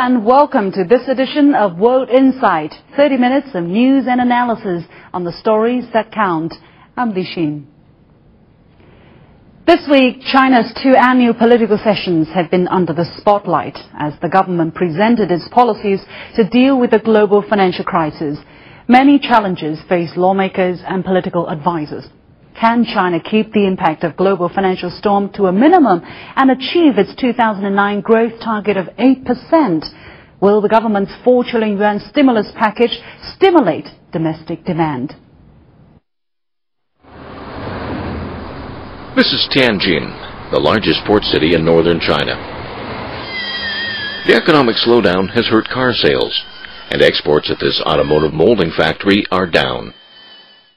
and welcome to this edition of World Insight. 30 minutes of news and analysis on the stories that count. I'm Li Xin. This week, China's two annual political sessions have been under the spotlight as the government presented its policies to deal with the global financial crisis. Many challenges face lawmakers and political advisors. Can China keep the impact of global financial storm to a minimum and achieve its 2009 growth target of 8%? Will the government's 4 trillion yuan stimulus package stimulate domestic demand? This is Tianjin, the largest port city in northern China. The economic slowdown has hurt car sales, and exports at this automotive molding factory are down.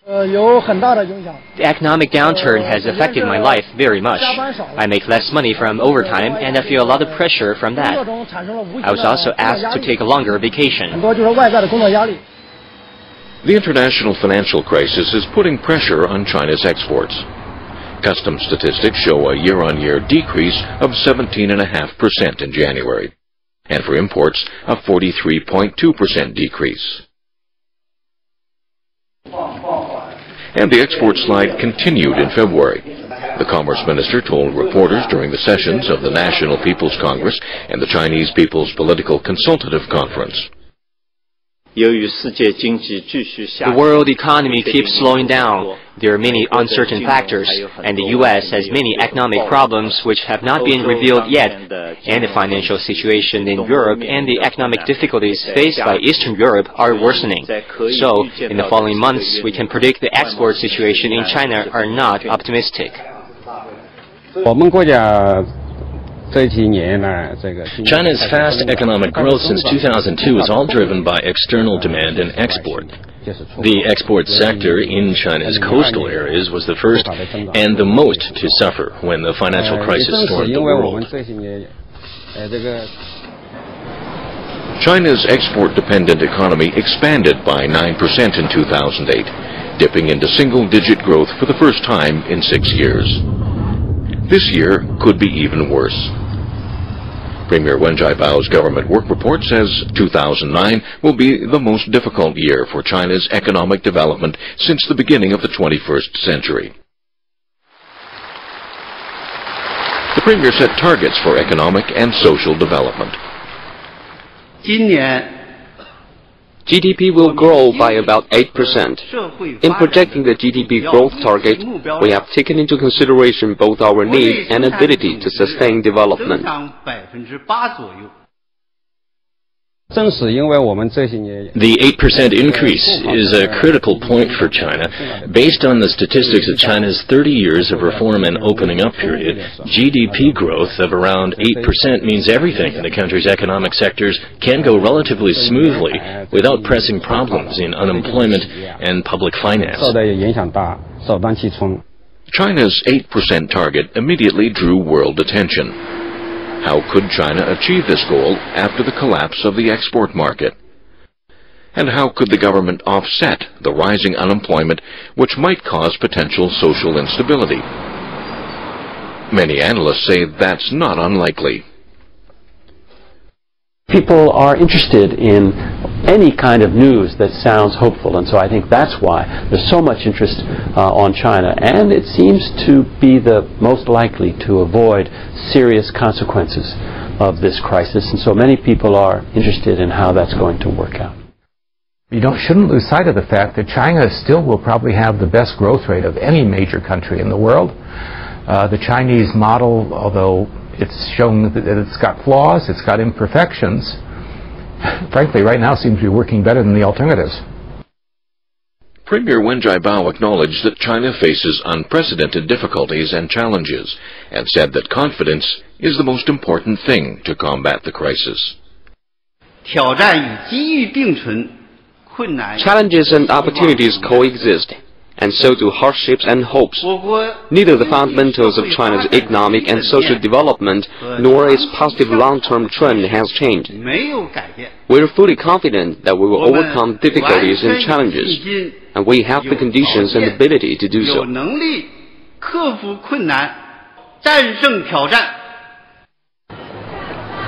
The economic downturn has affected my life very much. I make less money from overtime and I feel a lot of pressure from that. I was also asked to take a longer vacation. The international financial crisis is putting pressure on China's exports. Customs statistics show a year-on-year decrease of 17.5% in January, and for imports, a 43.2% decrease. And the export slide continued in February. The Commerce Minister told reporters during the sessions of the National People's Congress and the Chinese People's Political Consultative Conference. The world economy keeps slowing down. There are many uncertain factors, and the U.S. has many economic problems which have not been revealed yet, and the financial situation in Europe and the economic difficulties faced by Eastern Europe are worsening. So, in the following months, we can predict the export situation in China are not optimistic. China's fast economic growth since 2002 is all driven by external demand and export. The export sector in China's coastal areas was the first and the most to suffer when the financial crisis stormed the world. China's export-dependent economy expanded by 9% in 2008, dipping into single-digit growth for the first time in 6 years. This year could be even worse. Premier Wen Jiabao's government work report says 2009 will be the most difficult year for China's economic development since the beginning of the 21st century. The premier set targets for economic and social development. GDP will grow by about 8%. In projecting the GDP growth target, we have taken into consideration both our need and ability to sustain development. The 8% increase is a critical point for China. Based on the statistics of China's 30 years of reform and opening up period, GDP growth of around 8% means everything in the country's economic sectors can go relatively smoothly without pressing problems in unemployment and public finance. China's 8% target immediately drew world attention. How could China achieve this goal after the collapse of the export market? And how could the government offset the rising unemployment which might cause potential social instability? Many analysts say that's not unlikely. People are interested in any kind of news that sounds hopeful, and so I think that's why there's so much interest on China, and it seems to be the most likely to avoid serious consequences of this crisis, and so many people are interested in how that's going to work out. You shouldn't lose sight of the fact that China still will probably have the best growth rate of any major country in the world. The Chinese model, although it's shown that it's got flaws, it's got imperfections, frankly, right now seems to be working better than the alternatives. Premier Wen Jiabao acknowledged that China faces unprecedented difficulties and challenges, and said that confidence is the most important thing to combat the crisis. Challenges and opportunities coexist, and so do hardships and hopes. Neither the fundamentals of China's economic and social development nor its positive long-term trend has changed. We are fully confident that we will overcome difficulties and challenges, and we have the conditions and ability to do so.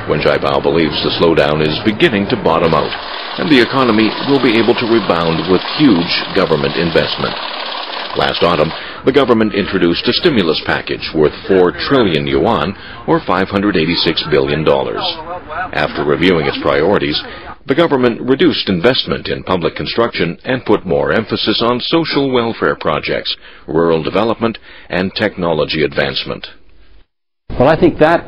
Wen Jiabao believes the slowdown is beginning to bottom out, and the economy will be able to rebound with huge government investment. Last autumn, the government introduced a stimulus package worth 4 trillion yuan, or $586 billion. After reviewing its priorities, the government reduced investment in public construction and put more emphasis on social welfare projects, rural development, and technology advancement. Well, I think that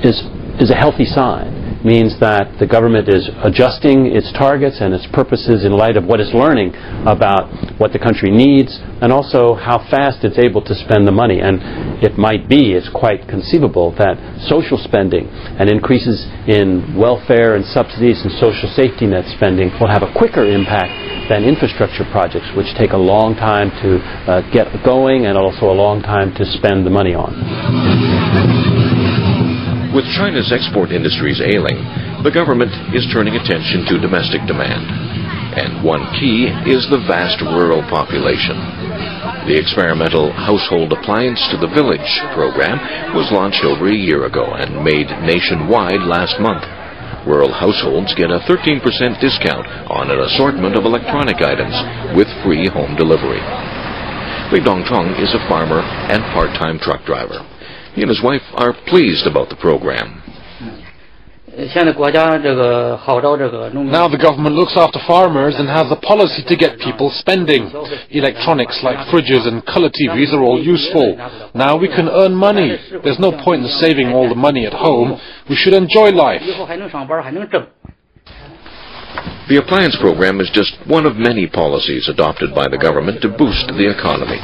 is a healthy sign. It means that the government is adjusting its targets and its purposes in light of what it's learning about what the country needs and also how fast it's able to spend the money. And it's quite conceivable that social spending and increases in welfare and subsidies and social safety net spending will have a quicker impact than infrastructure projects, which take a long time to get going and also a long time to spend the money on. With China's export industries ailing, the government is turning attention to domestic demand. And one key is the vast rural population. The experimental Household Appliance to the Village program was launched over a year ago and made nationwide last month. Rural households get a 13% discount on an assortment of electronic items with free home delivery. Li Dongtong is a farmer and part-time truck driver. He and his wife are pleased about the program. Now the government looks after farmers and has a policy to get people spending. Electronics like fridges and color TVs are all useful. Now we can earn money. There's no point in saving all the money at home. We should enjoy life. The appliance program is just one of many policies adopted by the government to boost the economy.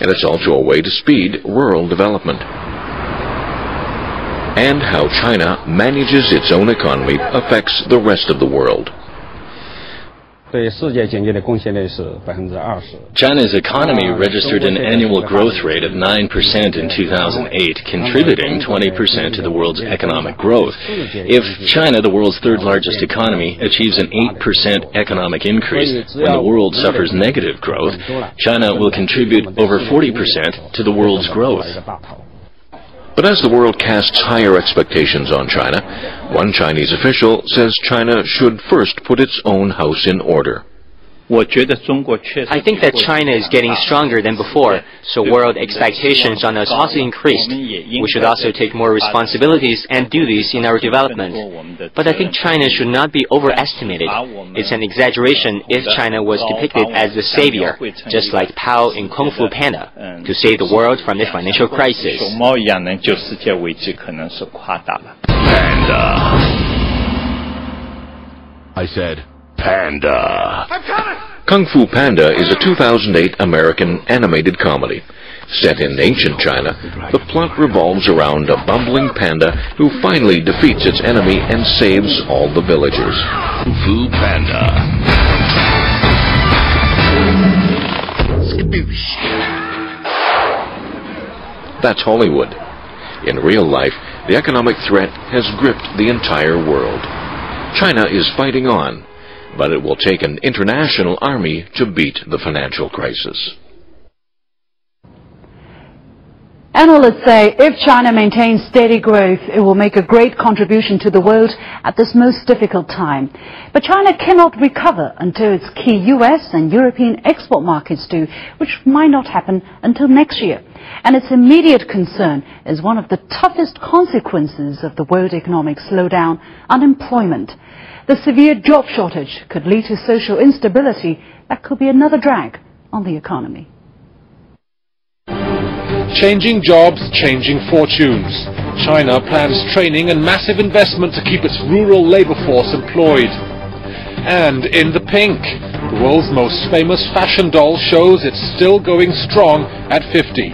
And it's also a way to speed rural development. And how China manages its own economy affects the rest of the world. China's economy registered an annual growth rate of 9% in 2008, contributing 20% to the world's economic growth. If China, the world's third largest economy, achieves an 8% economic increase when the world suffers negative growth, China will contribute over 40% to the world's growth. But as the world casts higher expectations on China, one Chinese official says China should first put its own house in order. I think that China is getting stronger than before, so world expectations on us also increased. We should also take more responsibilities and duties in our development. But I think China should not be overestimated. It's an exaggeration if China was depicted as the savior, just like Pao in Kung Fu Panda, to save the world from the financial crisis. Panda. I said, Panda. I'm coming! Kung Fu Panda is a 2008 American animated comedy. Set in ancient China, the plot revolves around a bumbling panda who finally defeats its enemy and saves all the villagers. Kung Fu Panda. That's Hollywood. In real life, the economic threat has gripped the entire world. China is fighting on, but it will take an international army to beat the financial crisis. Analysts say if China maintains steady growth, it will make a great contribution to the world at this most difficult time. But China cannot recover until its key US and European export markets do, which might not happen until next year. And its immediate concern is one of the toughest consequences of the world economic slowdown, unemployment. The severe job shortage could lead to social instability that could be another drag on the economy. Changing jobs, changing fortunes. China plans training and massive investment to keep its rural labor force employed. And in the pink, the world's most famous fashion doll shows it's still going strong at 50.